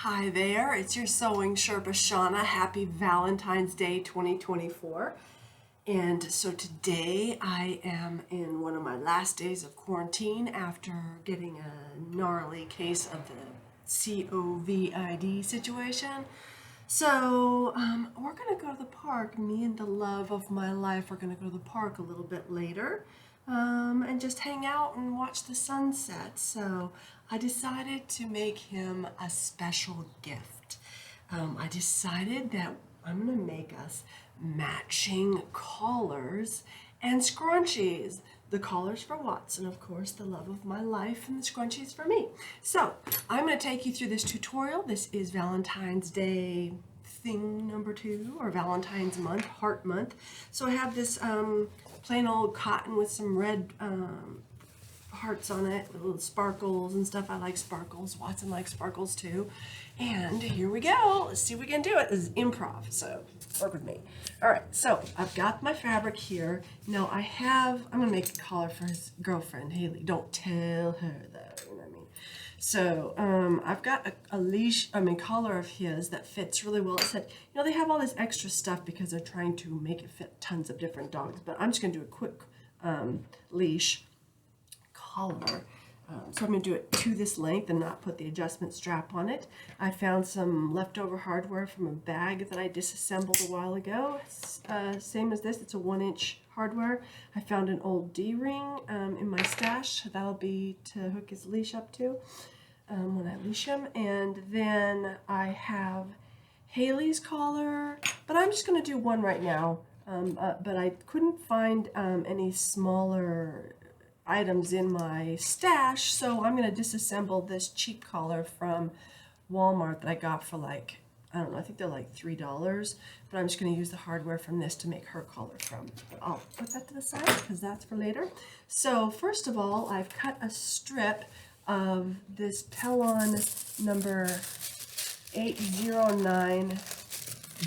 Hi there, it's your Sewing Sherpa Shauna. Happy Valentine's Day 2024. And so today I am in one of my last days of quarantine after getting a gnarly case of the COVID situation. So we're going to go to the park. Me and the love of my life are going to go to the park a little bit later and just hang out and watch the sunset. So I decided to make him a special gift. I decided that I'm going to make us matching collars and scrunchies. The collars for Watson, of course, the love of my life, and the scrunchies for me. So I'm going to take you through this tutorial. This is Valentine's Day thing number 2, or Valentine's month, heart month. So I have this plain old cotton with some red hearts on it, little sparkles and stuff. I like sparkles. Watson likes sparkles too. And here we go. Let's see if we can do it. This is improv, so work with me. All right, so I've got my fabric here. Now I'm gonna make a collar for his girlfriend, Haley. Don't tell her though, you know what I mean? So I've got a collar of his that fits really well. It said, they have all this extra stuff because they're trying to make it fit tons of different dogs, but I'm just gonna do a quick leash collar. So I'm going to do it to this length and not put the adjustment strap on it. I found some leftover hardware from a bag that I disassembled a while ago. Same as this, it's a 1-inch hardware. I found an old D-ring in my stash. That'll be to hook his leash up to when I leash him. And then I have Haley's collar, but I'm just going to do one right now. But I couldn't find any smaller items in my stash, so I'm going to disassemble this cheap collar from Walmart that I got for I don't know, I think they're like $3, but I'm just going to use the hardware from this to make her collar from. I'll put that to the side because that's for later. So first of all, I've cut a strip of this Pellon number 809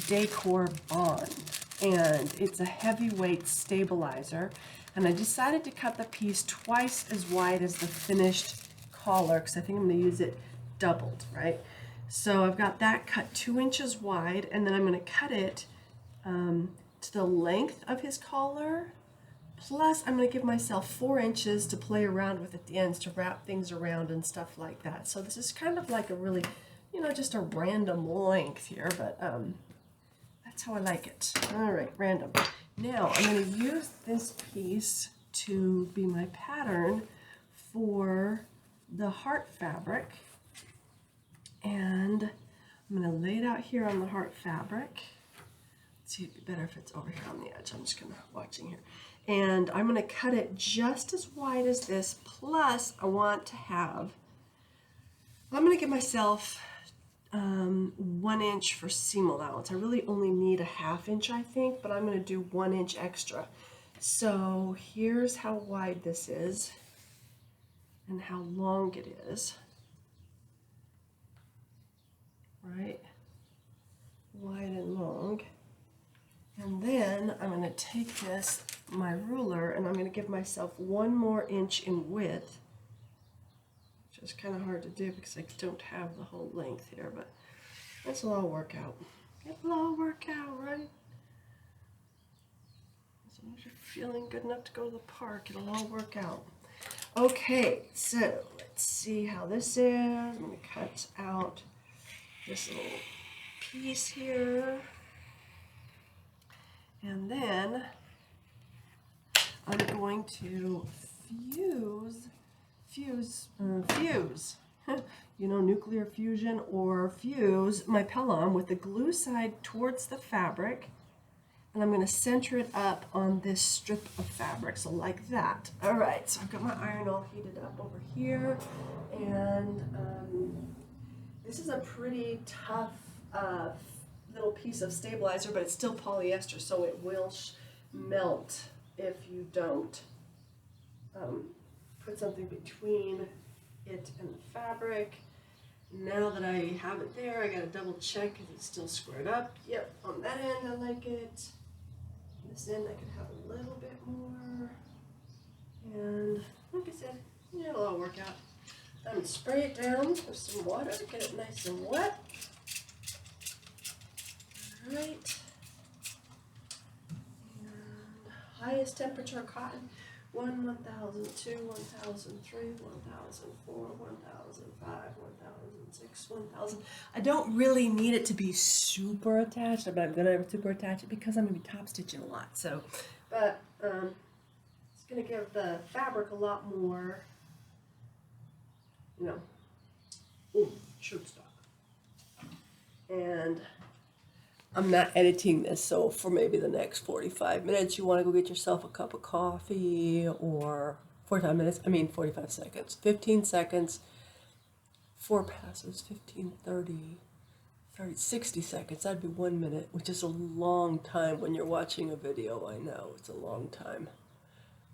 deco-bond, and it's a heavyweight stabilizer. And I decided to cut the piece twice as wide as the finished collar because I think I'm going to use it doubled, right? So I've got that cut 2 inches wide, and then I'm going to cut it to the length of his collar. Plus, I'm going to give myself 4 inches to play around with at the ends to wrap things around and stuff like that. So this is kind of like a really, just a random length here, but that's how I like it. All right, random. Now I'm going to use this piece to be my pattern for the heart fabric, and I'm going to lay it out here on the heart fabric. Let's see, it'd be better if it's over here on the edge. I'm just kind of watching here, and I'm going to cut it just as wide as this. Plus, I'm going to give myself 1 inch for seam allowance. I really only need a 1/2 inch, I think, but I'm going to do 1 inch extra. So here's how wide this is and how long it is. Right? Wide and long. And then I'm going to take my ruler, and I'm going to give myself 1 more inch in width. It's kind of hard to do because I don't have the whole length here, but this will all work out. It'll all work out, right? As long as you're feeling good enough to go to the park, it'll all work out. Okay, so let's see how this is. I'm going to cut out this little piece here. And then I'm going to fuse, nuclear fusion, or fuse my Pellon with the glue side towards the fabric, and I'm going to center it up on this strip of fabric, so like that. All right, so I've got my iron all heated up over here, and this is a pretty tough little piece of stabilizer, but it's still polyester, so it will melt if you don't put something between it and the fabric. Now that I have it there, I gotta double check if it's still squared up. Yep, on that end I like it. This end I could have a little bit more. And like I said, it'll all work out. I'm going to spray it down with some water, get it nice and wet. All right. And highest temperature cotton, 1, 1,002, 1,003, 1,004, 1,005, 1,006, 1,000. I don't really need it to be super attached, but I'm going to super attach it because I'm going to be top stitching a lot. So, but it's going to give the fabric a lot more, you know, shirt stock. And I'm not editing this, so for maybe the next 45 minutes, you want to go get yourself a cup of coffee, or 45 seconds, 15 seconds, 4 passes, 15, 30, 60 seconds, that'd be 1 minute, which is a long time when you're watching a video. I know, it's a long time.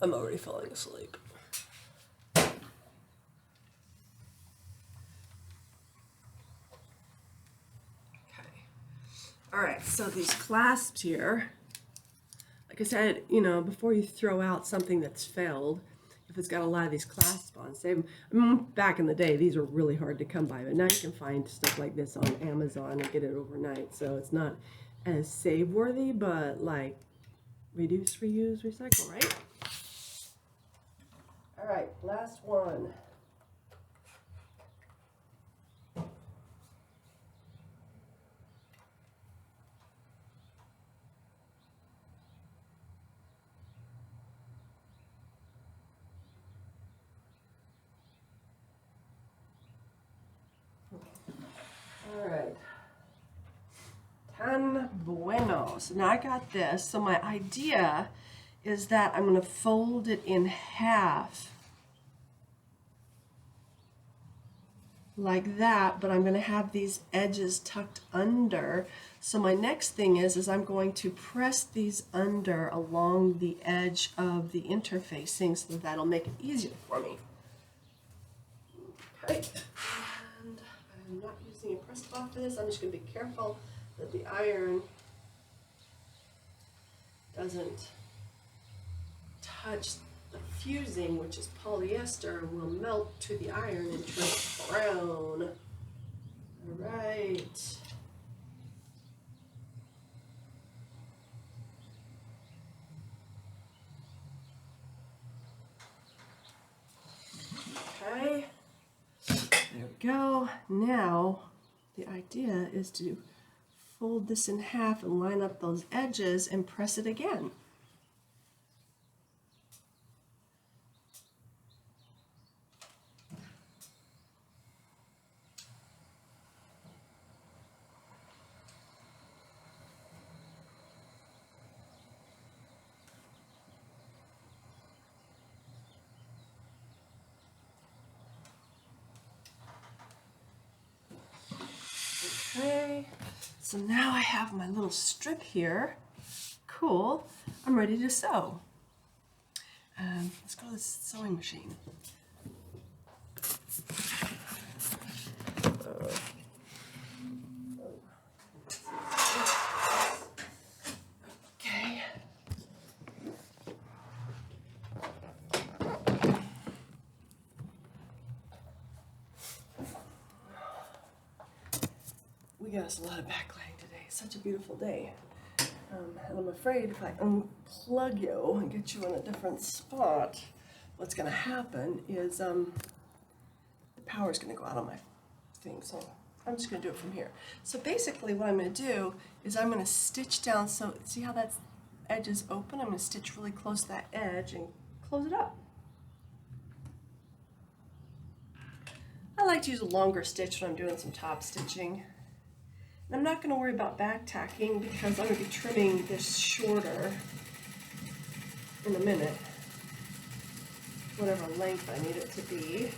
I'm already falling asleep. All right, so these clasps here, like I said, you know, before you throw out something that's failed, if it's got a lot of these clasps on, save them. I mean, back in the day, these were really hard to come by, but now you can find stuff like this on Amazon and get it overnight, so it's not as save-worthy, but like reduce, reuse, recycle, right? All right, last one. All right, tan bueno. So now I got this. So my idea is that I'm going to fold it in half like that, but I'm going to have these edges tucked under. So my next thing is I'm going to press these under along the edge of the interfacing so that that'll make it easier for me. Okay. And I'm not using a press cloth for this. I'm just going to be careful that the iron doesn't touch the fusing, which is polyester, and will melt to the iron and turn it brown. All right. Okay. There we go. Now, the idea is to fold this in half and line up those edges and press it again. Okay, so now I have my little strip here. Cool. I'm ready to sew. Let's go to the sewing machine. Okay. We got us a lot of backlighting today. It's such a beautiful day. And I'm afraid if I unplug you and get you in a different spot, what's going to happen is the power is going to go out on my thing. So I'm just going to do it from here. So basically what I'm going to do is I'm going to stitch down. So see how that edge is open? I'm going to stitch really close to that edge and close it up. I like to use a longer stitch when I'm doing some top stitching. And I'm not going to worry about back tacking because I'm going to be trimming this shorter in a minute, whatever length I need it to be.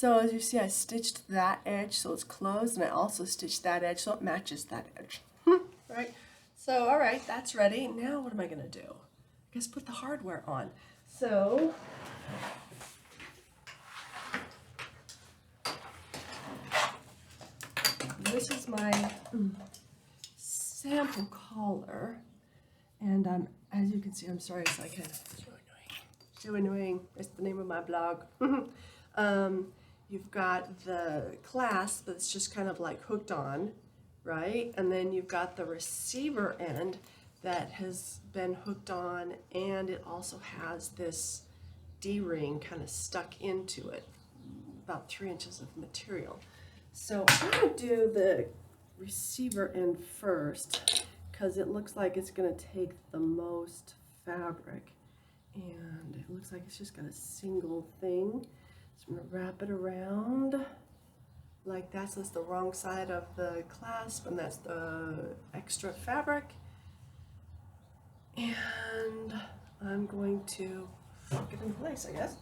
So as you see, I stitched that edge so it's closed, and I also stitched that edge so it matches that edge. Right? So, all right, that's ready. Now what am I going to do? I guess put the hardware on. So, this is my sample collar, and as you can see, I'm sorry, it's like so annoying. It's the name of my blog. You've got the clasp that's just kind of like hooked on, right? And then you've got the receiver end that has been hooked on, and it also has this D-ring kind of stuck into it, about 3 inches of material. So I'm going to do the receiver end first because it looks like it's going to take the most fabric, and it looks like it's just got a single thing. So I'm going to wrap it around like that, so that's the wrong side of the clasp, and that's the extra fabric. And I'm going to get it in place, I guess.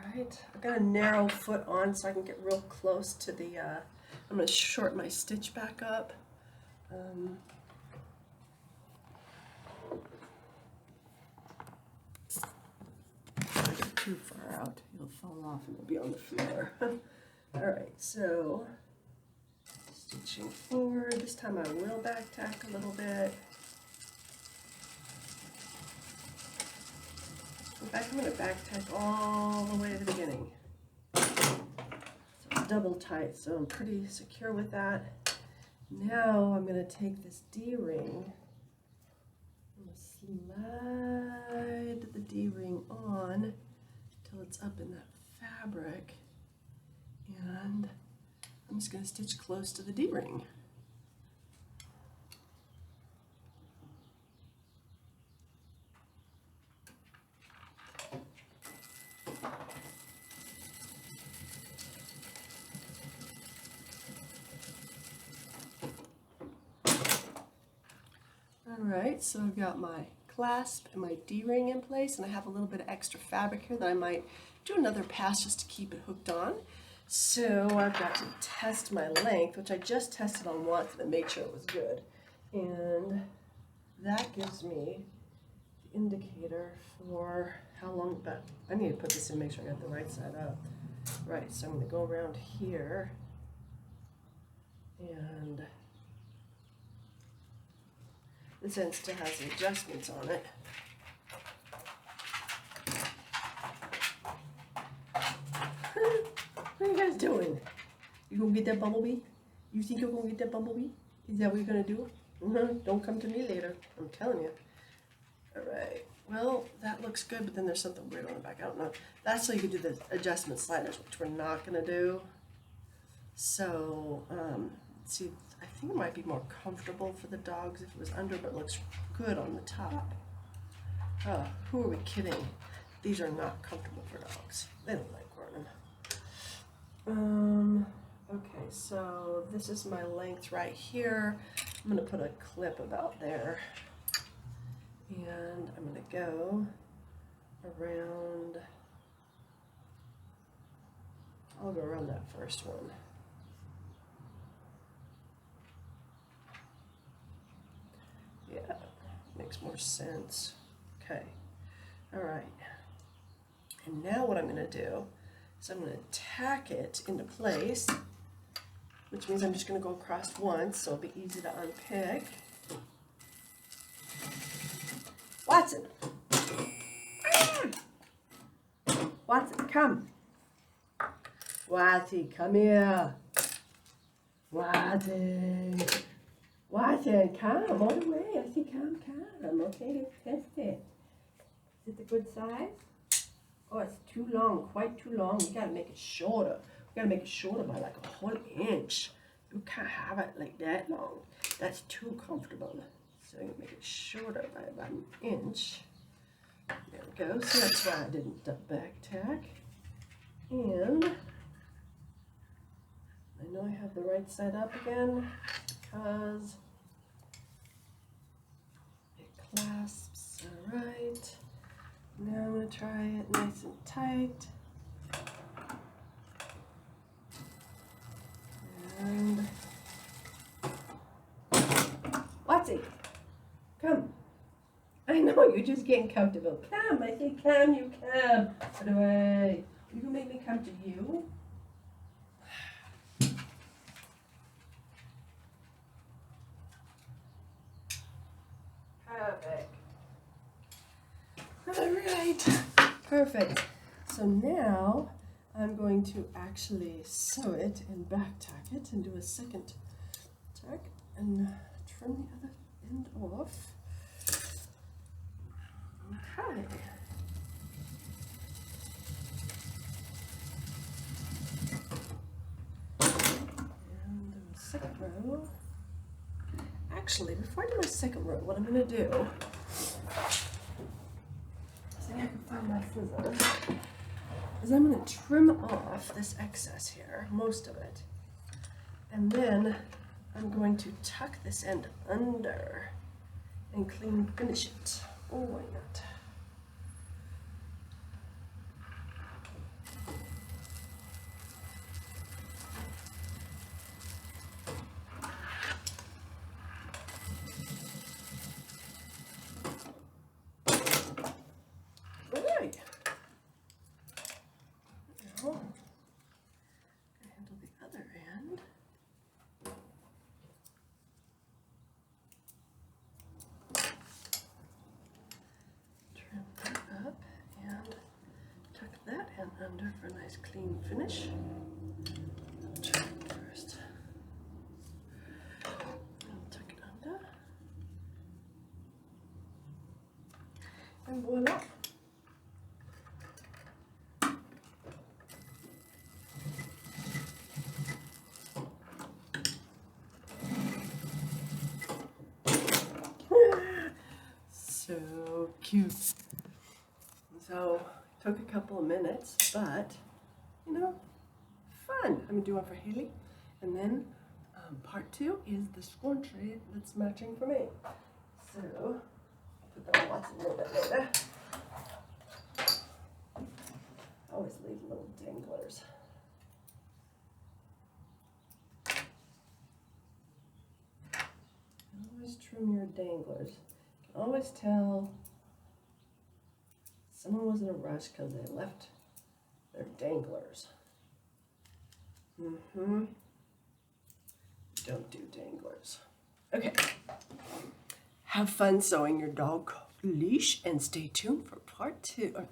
Alright, I've got a narrow foot on so I can get real close to the, I'm going to shorten my stitch back up. Too far out, you'll fall off and it'll be on the floor. Alright, so stitching forward. This time I will back tack a little bit. In fact, I'm going to back tack all the way to the beginning. So it's double tight, so I'm pretty secure with that. Now I'm going to take this D-ring. I'm going to slide the D-ring on till it's up in that fabric, and I'm just going to stitch close to the D-ring. Alright, so I've got my clasp and my D-ring in place, and I have a little bit of extra fabric here that I might do another pass just to keep it hooked on. So I've got to test my length, which I just tested on once and made sure it was good. And that gives me the indicator for how long, but I need to put this in, make sure I got the right side up. Right, so I'm going to go around here, and this end still has some adjustments on it. What are you guys doing? You gonna get that bumblebee? You think you're gonna get that bumblebee? Is that what you're gonna do? Don't come to me later. I'm telling you. Alright. Well, that looks good, but then there's something weird on the back. I don't know. That's so you can do the adjustment sliders, which we're not gonna do. So, let's see. I think it might be more comfortable for the dogs if it was under, but it looks good on the top. Oh, who are we kidding? These are not comfortable for dogs. They don't like wearing them. Okay, so this is my length right here. I'm going to put a clip about there. And I'm going to go around, I'll go around that first one. Yeah, makes more sense. Okay, all right. And now what I'm going to do is I'm going to tack it into place, which means I'm just going to go across once, so it'll be easy to unpick. Watson! Watson, come! Watson, come here! Watson! Watson, come all the way. I see, come. Okay, let's test it. Is it the good size? Oh, it's too long, quite too long. You gotta make it shorter. You gotta make it shorter by like a whole inch. You can't have it like that long. That's too comfortable. So you make it shorter by about an inch. There we go. So that's why I didn't back tack. And I know I have the right side up again because it clasps. All right. Now I'm going to try it nice and tight. And Watsy, come. I know you're just getting comfortable. Come, I say come, you come. Put away. You gonna make me come to you? Perfect. All right, perfect. So now I'm going to actually sew it and back tack it and do a second tack and trim the other end off. Okay. And do a second row. Actually, before I do my second row, what I'm going to do, see if I can find my scissors, is I'm going to trim off this excess here, most of it. And then I'm going to tuck this end under and clean finish it. Oh, why not? All right. Now, handle the other end. Trim that up and tuck that end under for a nice clean finish. Trim it first. And tuck it under. And voila. So cute. So took a couple of minutes, but you know, fun. I'm gonna do one for Haley, and then part 2 is the scrunchie that's matching for me. So put that on Watson a little bit later. I always leave little danglers. Always trim your danglers. You can always tell someone was in a rush because they left their danglers. Don't do danglers. Okay. Have fun sewing your dog leash and stay tuned for part 2.